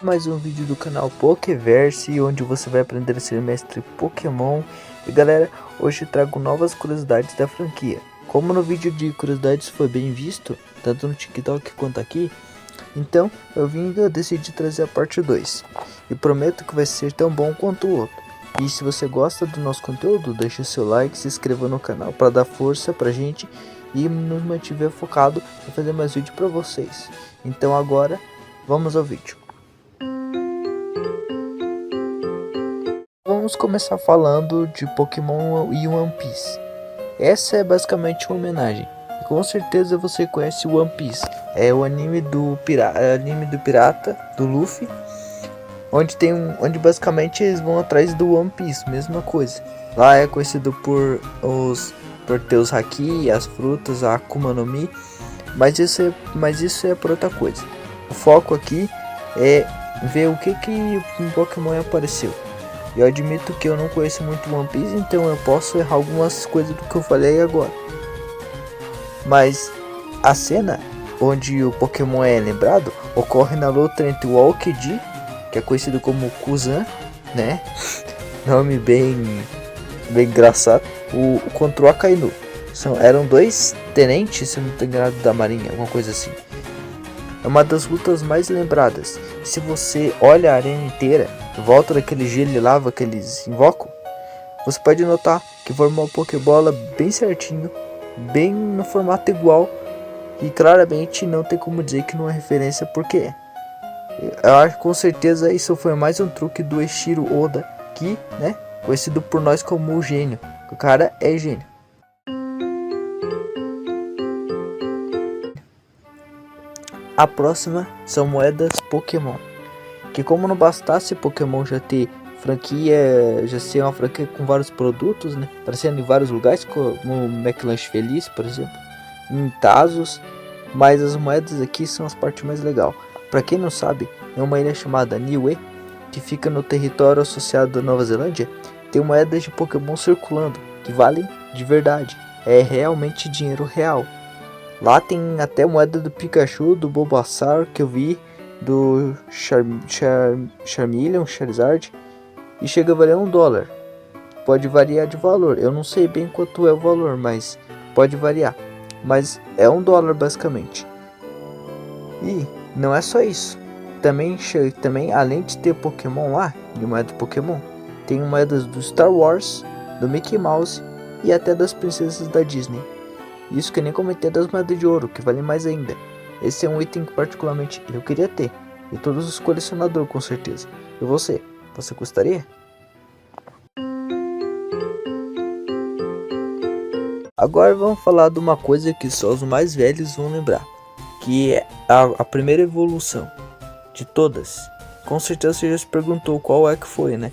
Mais um vídeo do canal Pokéverse, onde você vai aprender a ser mestre Pokémon. E galera, hoje trago novas curiosidades da franquia. Como no vídeo de curiosidades foi bem visto, tanto no TikTok quanto aqui, então eu decidi trazer a parte 2. E prometo que vai ser tão bom quanto o outro. E se você gosta do nosso conteúdo, deixe seu like, se inscreva no canal para dar força pra gente e nos mantiver focado em fazer mais vídeo para vocês. Então agora, vamos ao vídeo. Vamos começar falando de Pokémon e One Piece. Essa é basicamente uma homenagem. E com certeza você conhece One Piece. É o anime do pirata, do Luffy, onde basicamente eles vão atrás do One Piece, mesma coisa. Lá é conhecido por ter os haki, as frutas, a Akuma no Mi, mas isso é por outra coisa. O foco aqui é ver o que um Pokémon apareceu. Eu admito que eu não conheço muito One Piece, então eu posso errar algumas coisas do que eu falei agora. Mas a cena onde o Pokémon é lembrado ocorre na luta entre o Aokiji, que é conhecido como Kuzan, né? Nome bem engraçado. Contra o Akainu. Eram dois tenentes, se não estou enganado, da marinha, alguma coisa assim. É uma das lutas mais lembradas. Se você olha a arena inteira, em volta daquele gelo e lava que eles invocam, você pode notar que formou uma Pokébola bem certinho, bem no formato igual, e claramente não tem como dizer que não é referência, porque eu acho que com certeza isso foi mais um truque do Eiichiro Oda, que, né, conhecido por nós como o gênio. O cara é gênio. A próxima são moedas Pokémon, que como não bastasse Pokémon já ter franquia, já ser uma franquia com vários produtos, né, aparecendo em vários lugares, como o McLanche Feliz, por exemplo, em Tazos, mas as moedas aqui são as partes mais legais. Para quem não sabe, é uma ilha chamada Niue, que fica no território associado à Nova Zelândia. Tem moedas de Pokémon circulando, que valem de verdade, é realmente dinheiro real. Lá tem até moeda do Pikachu, do Bulbasaur que eu vi, do Charmeleon, Charizard, e chega a valer $1. Pode variar de valor, eu não sei bem quanto é o valor, mas pode variar. Mas é $1 basicamente. E não é só isso. Também além de ter Pokémon lá, de moeda Pokémon, tem moedas do Star Wars, do Mickey Mouse e até das princesas da Disney. Isso que eu nem comentei das moedas de ouro, que valem mais ainda. Esse é um item que particularmente eu queria ter. E todos os colecionadores com certeza. E você? Você gostaria? Agora vamos falar de uma coisa que só os mais velhos vão lembrar. Que é a primeira evolução de todas. Com certeza você já se perguntou qual é que foi, né?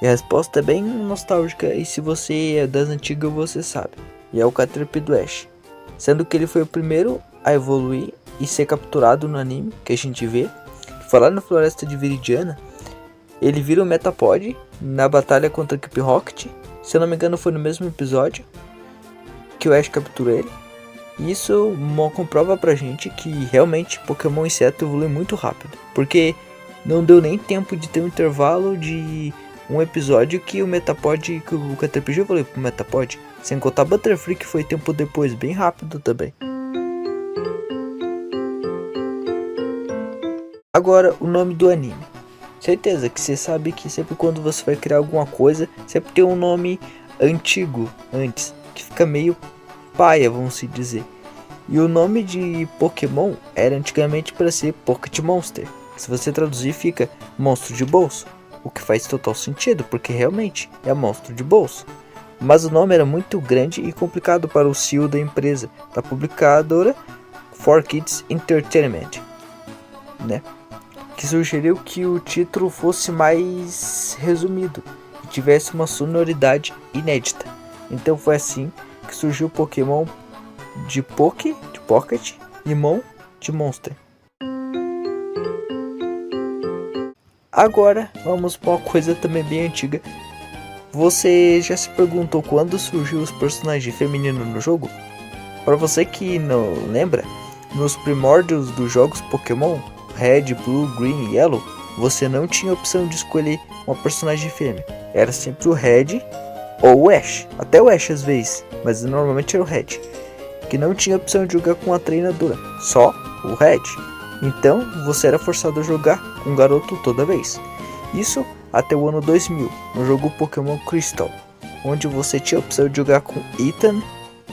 E a resposta é bem nostálgica, e se você é das antigas você sabe. E é o Caterpie do Ash. Sendo que ele foi o primeiro a evoluir e ser capturado no anime, que a gente vê. Foi lá na floresta de Viridiana. Ele vira o Metapod na batalha contra a Equipe Rocket. Se eu não me engano foi no mesmo episódio que o Ash captura ele. E isso comprova pra gente que realmente Pokémon Inseto evolui muito rápido. Porque não deu nem tempo de ter um intervalo de um episódio que o Metapod, que o Caterpie já evoluiu pro Metapod. Sem contar Butterfree, que foi tempo depois, bem rápido também. Agora o nome do anime. Certeza que você sabe que sempre quando você vai criar alguma coisa, sempre tem um nome antigo antes, que fica meio paia, vamos se dizer. E o nome de Pokémon era antigamente para ser Pocket Monster. Se você traduzir fica monstro de bolso, o que faz total sentido, porque realmente é monstro de bolso. Mas o nome era muito grande e complicado para o CEO da empresa, da publicadora 4Kids Entertainment, né? Que sugeriu que o título fosse mais resumido e tivesse uma sonoridade inédita. Então foi assim que surgiu o Pokémon de Poké, de Pocket, e Mon, de Monster. Agora vamos para uma coisa também bem antiga. Você já se perguntou quando surgiu os personagens femininos no jogo? Para você que não lembra, nos primórdios dos jogos Pokémon, Red, Blue, Green e Yellow, você não tinha opção de escolher uma personagem fêmea. Era sempre o Red ou o Ash. Até o Ash às vezes, mas normalmente era o Red. Que não tinha opção de jogar com a treinadora, só o Red. Então você era forçado a jogar com o garoto toda vez. Isso até o ano 2000, no jogo Pokémon Crystal, onde você tinha a opção de jogar com Ethan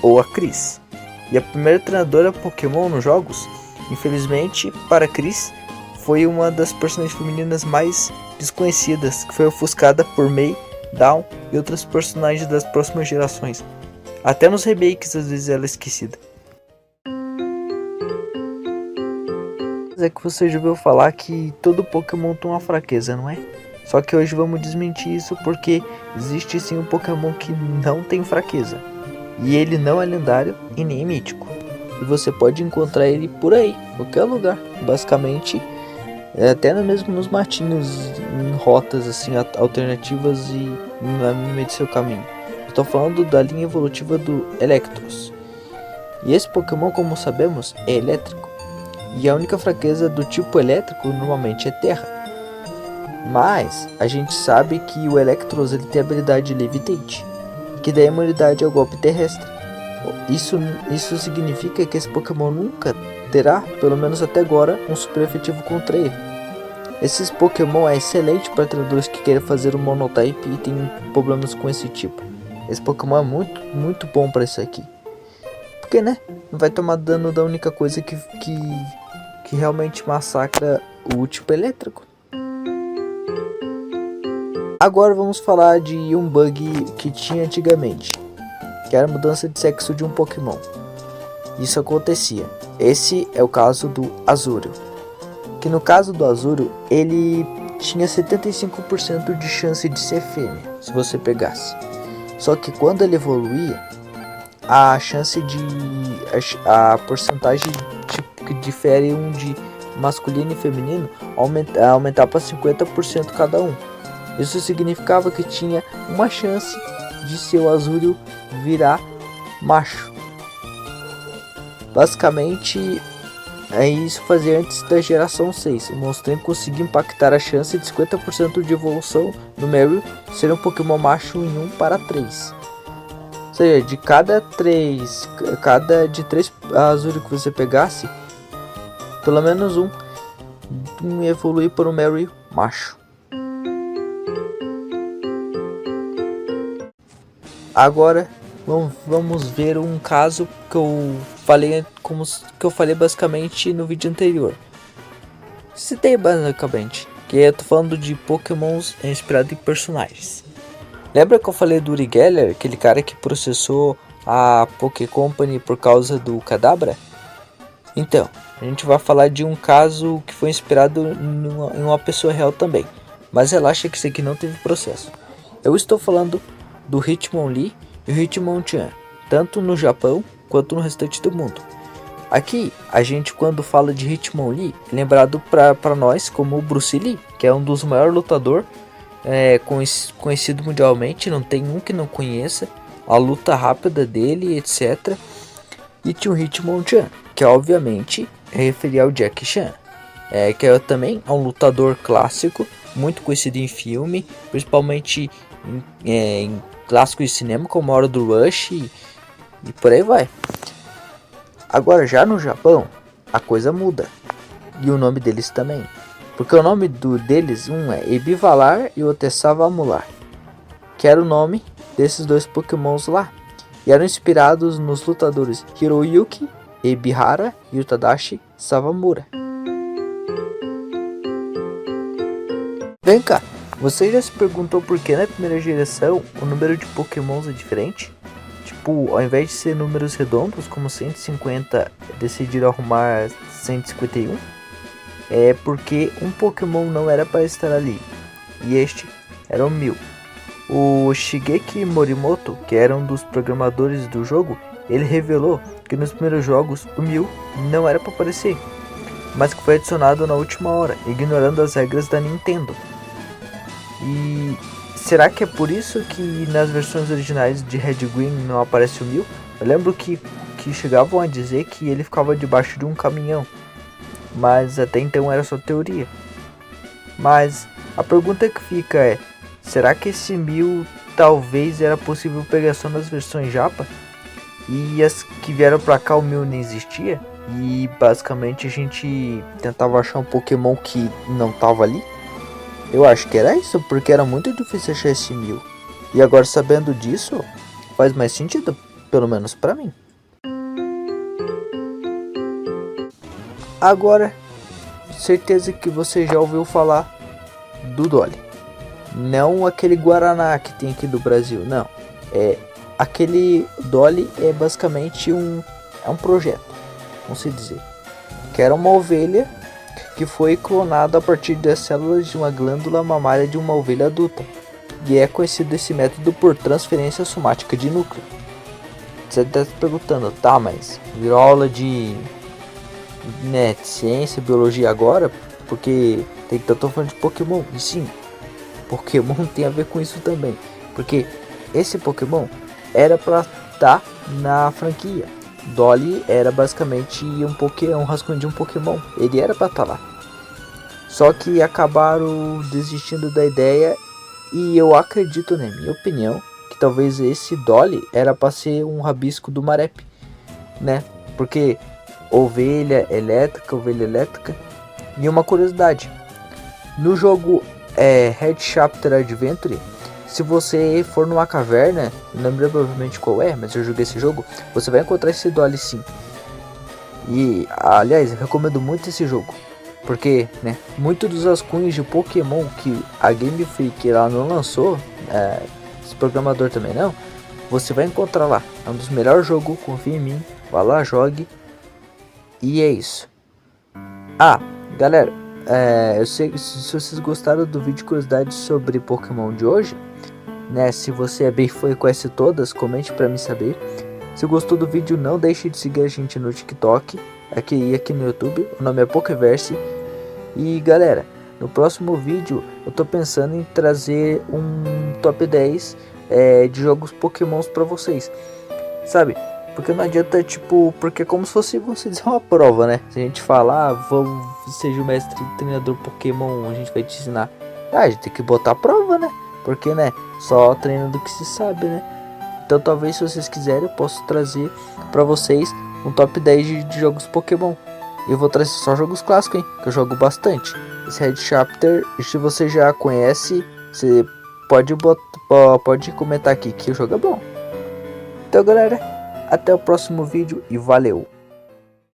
ou a Chris. E a primeira treinadora Pokémon nos jogos, infelizmente para Chris, foi uma das personagens femininas mais desconhecidas, que foi ofuscada por May, Dawn e outros personagens das próximas gerações. Até nos remakes às vezes ela é esquecida. É que você já ouviu falar que todo Pokémon tem uma fraqueza, não é? Só que hoje vamos desmentir isso porque existe sim um Pokémon que não tem fraqueza. E ele não é lendário e nem mítico. E você pode encontrar ele por aí, em qualquer lugar. Basicamente, até mesmo nos matinhos, em rotas assim alternativas e no meio do seu caminho. Estou falando da linha evolutiva do Electros. E esse Pokémon, como sabemos, é elétrico. E a única fraqueza do tipo elétrico normalmente é terra. Mas a gente sabe que o Electros ele tem a habilidade Levitate, que dá imunidade ao golpe terrestre. Isso significa que esse Pokémon nunca terá, pelo menos até agora, um super efetivo contra ele. Esses Pokémon é excelente para treinadores que querem fazer um Monotype e tem problemas com esse tipo. Esse Pokémon é muito bom para isso aqui. Porque né, não vai tomar dano da única coisa que realmente massacra o tipo elétrico. Agora vamos falar de um bug que tinha antigamente, que era a mudança de sexo de um Pokémon. Isso acontecia. Esse é o caso do Azurill. Que no caso do Azurill, ele tinha 75% de chance de ser fêmea, se você pegasse. Só que quando ele evoluía, a chance a porcentagem que difere de masculino e feminino aumentava para 50% cada um. Isso significava que tinha uma chance de seu Azurill virar macho. Basicamente, isso fazia antes da geração 6. O Monstrengo conseguia impactar a chance de 50% de evolução do Marill ser um Pokémon macho em 1 para 3. Ou seja, de cada 3 Azurill que você pegasse, pelo menos um evoluir para um Marill macho. Agora vamos ver um caso que eu falei basicamente no vídeo anterior. Citei basicamente, que eu tô falando de Pokémons inspirados em personagens. Lembra que eu falei do Uri Geller, aquele cara que processou a Poké Company por causa do Kadabra? Então, a gente vai falar de um caso que foi inspirado em uma pessoa real também. Mas relaxa que isso aqui não teve processo. Eu estou falando do Hitmonlee e o Hitmonchan, tanto no Japão quanto no restante do mundo. Aqui, a gente quando fala de Hitmonlee, é lembrado para nós como o Bruce Lee, que é um dos maiores lutadores conhecido mundialmente, não tem um que não conheça, a luta rápida dele, etc. E tinha o Hitmonchan, que obviamente é referir ao Jackie Chan, que também é um lutador clássico, muito conhecido em filme, principalmente em clássicos de cinema como A Hora do Rush e por aí vai. Agora já no Japão a coisa muda, e o nome deles também, porque o nome deles um é Ebivalar e o outro é Savamular, que era o nome desses dois Pokémons lá, e eram inspirados nos lutadores Hiroyuki Ebihara e Tadashi Savamura. Vem cá, você já se perguntou por que na primeira geração o número de Pokémons é diferente? Tipo, ao invés de ser números redondos como 150, decidiram arrumar 151? É porque um Pokémon não era para estar ali, e este era o 1000. O Shigeki Morimoto, que era um dos programadores do jogo, ele revelou que nos primeiros jogos o 1000 não era para aparecer, mas que foi adicionado na última hora, ignorando as regras da Nintendo. E será que é por isso que nas versões originais de Red Green não aparece o 1000? Eu lembro que chegavam a dizer que ele ficava debaixo de um caminhão, mas até então era só teoria. Mas a pergunta que fica é: será que esse 1000 talvez era possível pegar só nas versões japa? E as que vieram pra cá o 1000 nem existia? E basicamente a gente tentava achar um Pokémon que não tava ali? Eu acho que era isso, porque era muito difícil achar esse 1000. E agora sabendo disso, faz mais sentido, pelo menos pra mim. Agora, certeza que você já ouviu falar do Dolly. Não aquele Guaraná que tem aqui do Brasil, não. Aquele Dolly é basicamente um projeto, vamos se dizer. Que era uma ovelha que foi clonada a partir das células de uma glândula mamária de uma ovelha adulta. E é conhecido esse método por transferência somática de núcleo. Você deve estar se perguntando, tá, mas virou aula de ciência, biologia agora? Porque tem que estar falando de Pokémon. E sim, Pokémon tem a ver com isso também. Porque esse Pokémon era pra estar na franquia. Dolly era basicamente um rascunho de um Pokémon. Ele era pra estar lá. Só que acabaram desistindo da ideia. E eu acredito, na minha opinião, que talvez esse Dolly era pra ser um rabisco do Marep, né? Porque ovelha elétrica. E uma curiosidade: no jogo Red Chapter Adventure, se você for numa caverna, não lembro provavelmente qual é, mas eu joguei esse jogo, você vai encontrar esse Dolly sim. E, aliás, eu recomendo muito esse jogo, porque, né, muitos dos rascunhos de Pokémon que a Game Freak ela não lançou, esse programador também não, você vai encontrar lá. É um dos melhores jogos, confia em mim, vá lá, jogue. E é isso. Galera, eu sei que se vocês gostaram do vídeo de curiosidades sobre Pokémon de hoje, né, se você é bem fã e conhece todas, comente pra mim saber. Se gostou do vídeo, não deixe de seguir a gente no TikTok aqui no YouTube. O nome é Pokéverse. E galera, no próximo vídeo eu tô pensando em trazer um top 10 de jogos Pokémons pra vocês, sabe? Porque não adianta, porque é como se fosse, você dizer, uma prova, né? Se a gente falar, seja o mestre treinador Pokémon, a gente vai te ensinar. A gente tem que botar a prova, né? Porque, né, só treinando que se sabe, né? Então talvez, se vocês quiserem, eu posso trazer pra vocês um top 10 de jogos Pokémon. Eu vou trazer só jogos clássicos, hein, que eu jogo bastante. Esse Red Chapter, se você já conhece, você pode comentar aqui que o jogo é bom. Então galera, até o próximo vídeo e valeu!